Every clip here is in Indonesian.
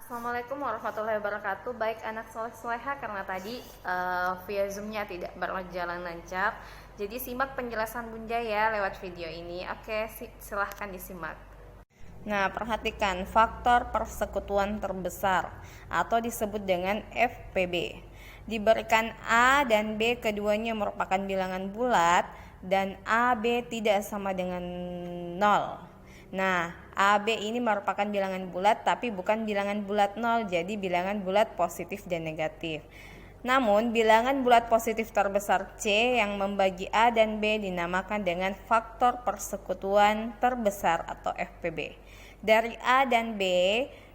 Assalamualaikum warahmatullahi wabarakatuh. Baik anak soleh soleha, karena tadi via zoomnya tidak berjalan lancar, jadi simak penjelasan Bunda ya lewat video ini. Oke, silahkan disimak. Nah, perhatikan faktor persekutuan terbesar atau disebut dengan FPB. Diberikan A dan B keduanya merupakan bilangan bulat dan AB tidak sama dengan 0. Nah, AB ini merupakan bilangan bulat tapi bukan bilangan bulat 0, jadi bilangan bulat positif dan negatif. Namun, bilangan bulat positif terbesar C yang membagi A dan B dinamakan dengan faktor persekutuan terbesar atau FPB. Dari A dan B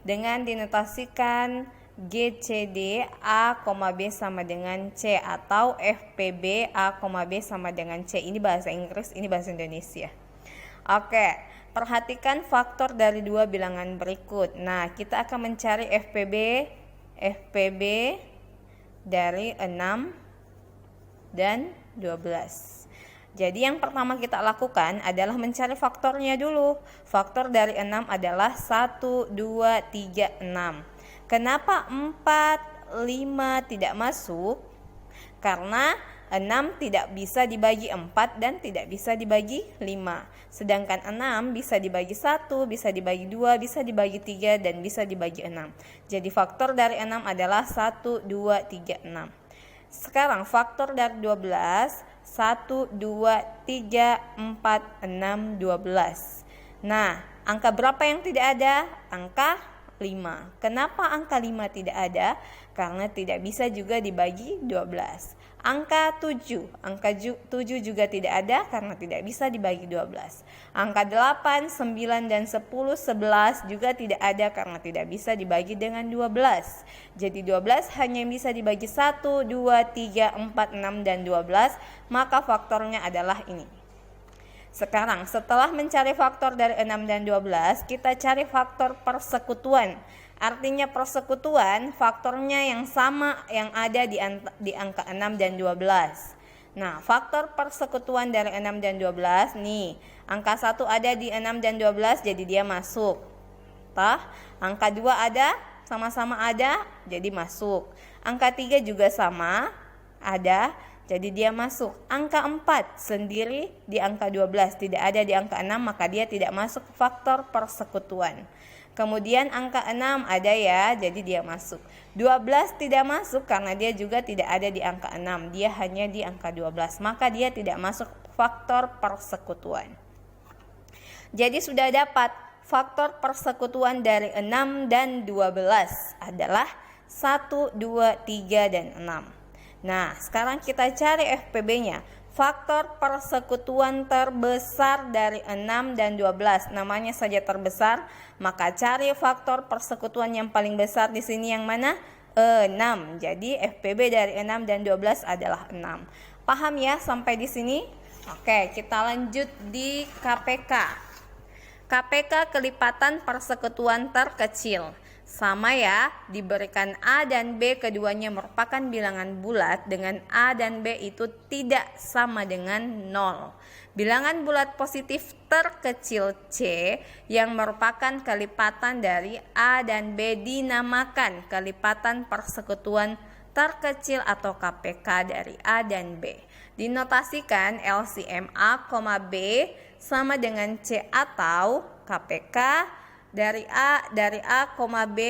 dengan dinotasikan GCD A, B sama dengan C atau FPB A, B sama dengan C. Ini bahasa Inggris, ini bahasa Indonesia. Oke, perhatikan faktor dari dua bilangan berikut. Nah, kita akan mencari FPB dari 6 dan 12. Jadi yang pertama kita lakukan adalah mencari faktornya dulu. Faktor dari 6 adalah 1, 2, 3, 6. Kenapa 4, 5 tidak masuk? Karena 6 tidak bisa dibagi 4 dan tidak bisa dibagi 5. Sedangkan 6 bisa dibagi 1, bisa dibagi 2, bisa dibagi 3, dan bisa dibagi 6. Jadi faktor dari 6 adalah 1, 2, 3, 6. Sekarang faktor dari 12, 1, 2, 3, 4, 6, 12. Nah, angka berapa yang tidak ada? Angka 5. Kenapa angka 5 tidak ada? Karena tidak bisa juga dibagi 12. Angka 7 juga tidak ada karena tidak bisa dibagi 12. Angka 8, 9, dan 10, 11 juga tidak ada karena tidak bisa dibagi dengan 12. Jadi 12 hanya bisa dibagi 1, 2, 3, 4, 6, dan 12, maka faktornya adalah ini. Sekarang setelah mencari faktor dari 6 dan 12, kita cari faktor persekutuan. Artinya persekutuan faktornya yang sama yang ada di angka 6 dan 12. Nah, faktor persekutuan dari 6 dan 12 nih, angka 1 ada di 6 dan 12 jadi dia masuk. Angka 2 ada, sama-sama ada, jadi masuk. Angka 3 juga sama, ada, jadi dia masuk. Angka 4 sendiri di angka 12, tidak ada di angka 6, maka dia tidak masuk faktor persekutuan. Kemudian angka 6 ada ya, jadi dia masuk. 12 tidak masuk karena dia juga tidak ada di angka 6, dia hanya di angka 12, maka dia tidak masuk faktor persekutuan. Jadi sudah dapat faktor persekutuan dari 6 dan 12 adalah 1, 2, 3, dan 6. Nah, sekarang kita cari FPB-nya. Faktor persekutuan terbesar dari 6 dan 12, namanya saja terbesar, maka cari faktor persekutuan yang paling besar di sini yang mana? 6. Jadi FPB dari 6 dan 12 adalah 6. Paham ya sampai di sini? Oke, kita lanjut di KPK. KPK kelipatan persekutuan terkecil. Sama ya, diberikan A dan B keduanya merupakan bilangan bulat dengan A dan B itu tidak sama dengan 0. Bilangan bulat positif terkecil C yang merupakan kelipatan dari A dan B dinamakan kelipatan persekutuan terkecil atau KPK dari A dan B. Dinotasikan LCM A, B sama dengan C atau KPK dari A, B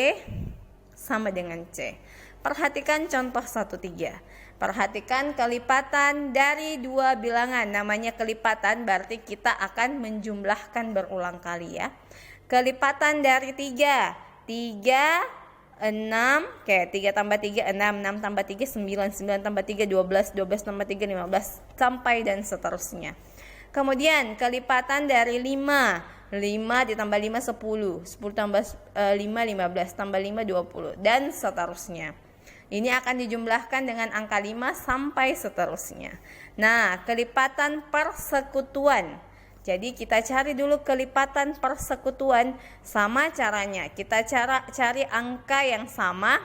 sama dengan C. Perhatikan contoh 1-3. Perhatikan kelipatan dari dua bilangan. Namanya kelipatan berarti kita akan menjumlahkan berulang kali ya. Kelipatan dari 3, 6, 3 tambah 3, 6, 6 tambah 3, 9, 9 tambah 3, 12, 12 tambah 3, 15, sampai dan seterusnya. Kemudian kelipatan dari 5 ditambah 5, 10, 10 tambah 5, 15, tambah 5, 20, dan seterusnya. Ini akan dijumlahkan dengan angka 5 sampai seterusnya. Nah, kelipatan persekutuan. Jadi kita cari dulu kelipatan persekutuan. Sama caranya, kita cari angka yang sama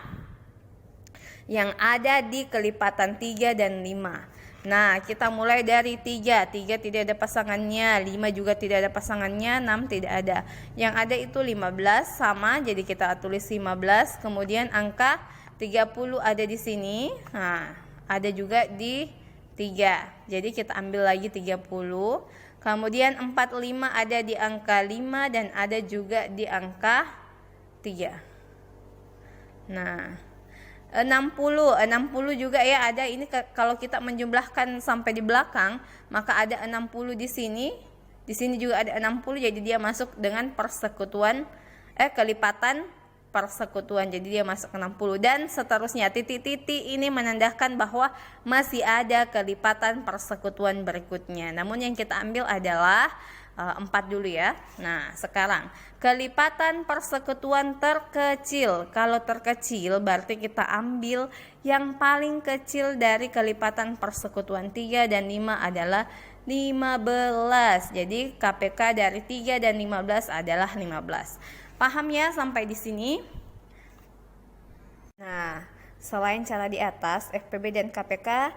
yang ada di kelipatan 3 dan 5. Nah, kita mulai dari 3 tidak ada pasangannya, 5 juga tidak ada pasangannya, 6 tidak ada. Yang ada itu 15 sama, jadi kita tulis 15. Kemudian angka 30 ada di sini. Nah, ada juga di 3. Jadi kita ambil lagi 30. Kemudian 45 ada di angka 5 dan ada juga di angka 3. Nah, 60 juga ya ada. Ini kalau kita menjumlahkan sampai di belakang, maka ada 60 di sini. Di sini juga ada 60, jadi dia masuk dengan persekutuan kelipatan persekutuan. Jadi dia masuk ke 60 dan seterusnya. Titik-titik ini menandakan bahwa masih ada kelipatan persekutuan berikutnya. Namun yang kita ambil adalah 4 dulu ya. Nah, sekarang kelipatan persekutuan terkecil. Kalau terkecil berarti kita ambil yang paling kecil dari kelipatan persekutuan 3 dan 5 adalah 15. Jadi KPK dari 3 dan 15 adalah 15. Paham ya sampai di sini? Nah, selain cara di atas, FPB dan KPK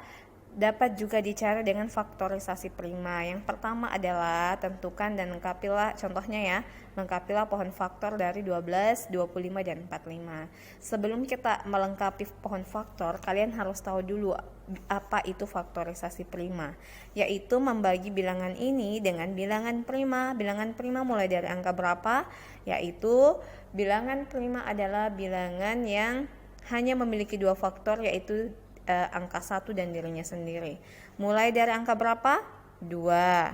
dapat juga dicari dengan faktorisasi prima. Yang pertama adalah tentukan dan lengkapilah, contohnya ya, lengkapilah pohon faktor dari 12, 25, dan 45. Sebelum kita melengkapi pohon faktor, kalian harus tahu dulu apa itu faktorisasi prima, yaitu membagi bilangan ini dengan bilangan prima. Bilangan prima mulai dari angka berapa? Yaitu bilangan prima adalah bilangan yang hanya memiliki 2 faktor, yaitu angka 1 dan dirinya sendiri. Mulai dari angka berapa? 2,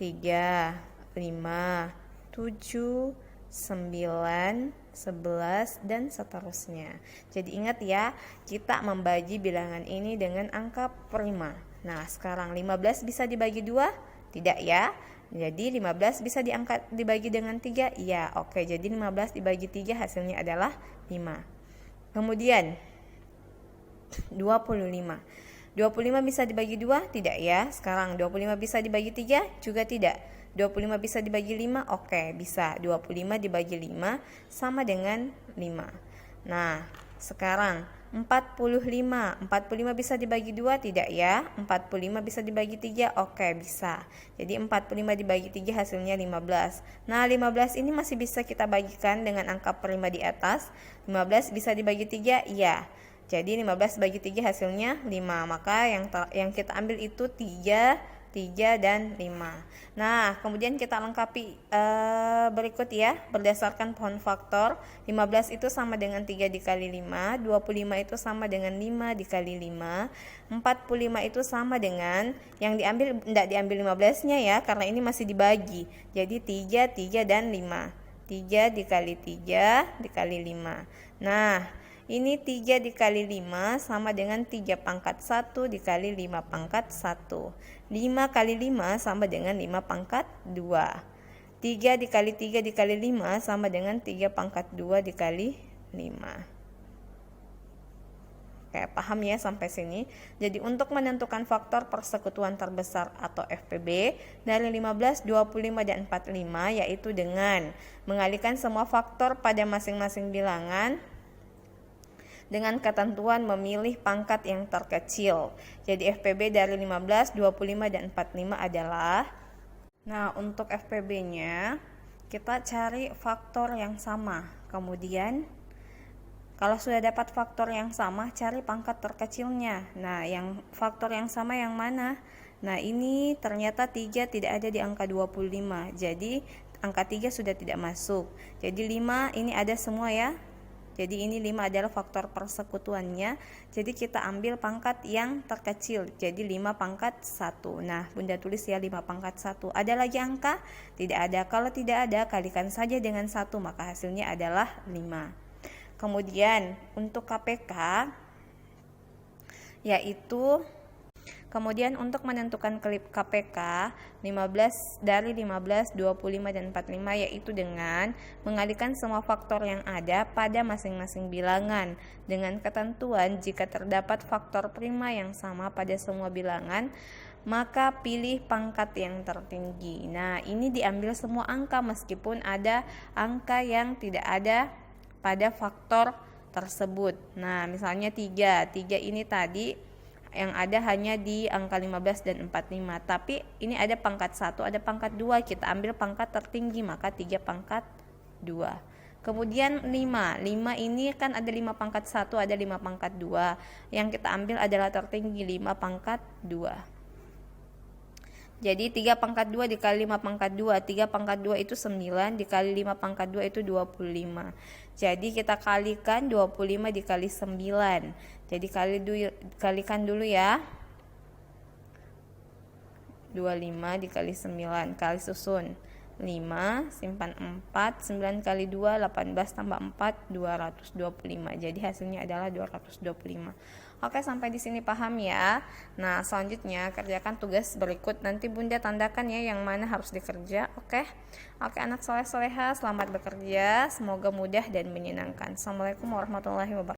3, 5, 7, 9, 11, dan seterusnya. Jadi ingat ya, kita membagi bilangan ini dengan angka prima. Nah, sekarang 15 bisa dibagi 2? Tidak ya. Jadi 15 bisa dibagi dengan 3? Iya, oke. Jadi 15 dibagi 3 hasilnya adalah 5. Kemudian 25 bisa dibagi 2? Tidak ya. Sekarang 25 bisa dibagi 3? Juga tidak. 25 bisa dibagi 5? Oke, bisa. 25 dibagi 5 sama dengan 5. Nah, sekarang 45 bisa dibagi 2? Tidak ya. 45 bisa dibagi 3? Oke, bisa. Jadi 45 dibagi 3 hasilnya 15. Nah, 15 ini masih bisa kita bagikan dengan angka prima di atas. 15 bisa dibagi 3? Iya. Jadi 15 bagi 3 hasilnya 5. Maka yang kita ambil itu 3, dan 5. Nah, kemudian kita lengkapi berikut ya, berdasarkan pohon faktor. 15 itu sama dengan 3 dikali 5, 25 itu sama dengan 5 dikali 5, 45 itu sama dengan, yang diambil tidak diambil 15-nya ya, karena ini masih dibagi. Jadi 3, dan 5. 3 dikali 3 dikali 5. Nah, ini 3 dikali 5 sama dengan 3 pangkat 1 dikali 5 pangkat 1. 5 kali 5 sama dengan 5 pangkat 2. 3 dikali 3 dikali 5 sama dengan 3 pangkat 2 dikali 5. Oke, paham ya sampai sini? Jadi untuk menentukan faktor persekutuan terbesar atau FPB dari 15, 25, dan 45, yaitu dengan mengalihkan semua faktor pada masing-masing bilangan dengan ketentuan memilih pangkat yang terkecil. Jadi FPB dari 15, 25, dan 45 adalah, nah untuk FPB-nya kita cari faktor yang sama. Kemudian kalau sudah dapat faktor yang sama, cari pangkat terkecilnya. Nah, yang faktor yang sama yang mana? Nah, ini ternyata 3 tidak ada di angka 25. Jadi angka 3 sudah tidak masuk. Jadi 5 ini ada semua ya. Jadi ini 5 adalah faktor persekutuannya. Jadi kita ambil pangkat yang terkecil. Jadi 5 pangkat 1. Nah, Bunda tulis ya 5 pangkat 1. Ada lagi angka? Tidak ada. Kalau tidak ada, kalikan saja dengan 1, maka hasilnya adalah 5. Kemudian untuk KPK, yaitu kemudian untuk menentukan KPK 15, 25, dan 45, yaitu dengan mengalihkan semua faktor yang ada pada masing-masing bilangan dengan ketentuan jika terdapat faktor prima yang sama pada semua bilangan, maka pilih pangkat yang tertinggi. Nah, ini diambil semua angka meskipun ada angka yang tidak ada pada faktor tersebut. Nah, misalnya 3 ini tadi yang ada hanya di angka 15 dan 45. Tapi ini ada pangkat 1, ada pangkat 2. Kita ambil pangkat tertinggi, maka 3 pangkat 2. Kemudian 5 ini kan ada 5 pangkat 1, ada 5 pangkat 2. Yang kita ambil adalah tertinggi, 5 pangkat 2. Jadi 3 pangkat 2 dikali 5 pangkat 2, 3 pangkat 2 itu 9, dikali 5 pangkat 2 itu 25. Jadi kita kalikan 25 dikali 9. Jadi kalikan dulu ya. 25 dikali 9, kali susun 5, simpan 4, 9 kali 2, 18 tambah 4, 225. Jadi hasilnya adalah 225. Oke, sampai di sini paham ya. Nah, selanjutnya kerjakan tugas berikut. Nanti Bunda tandakan ya yang mana harus dikerja. Oke, anak soleh-soleha, selamat bekerja. Semoga mudah dan menyenangkan. Assalamualaikum warahmatullahi wabarakatuh.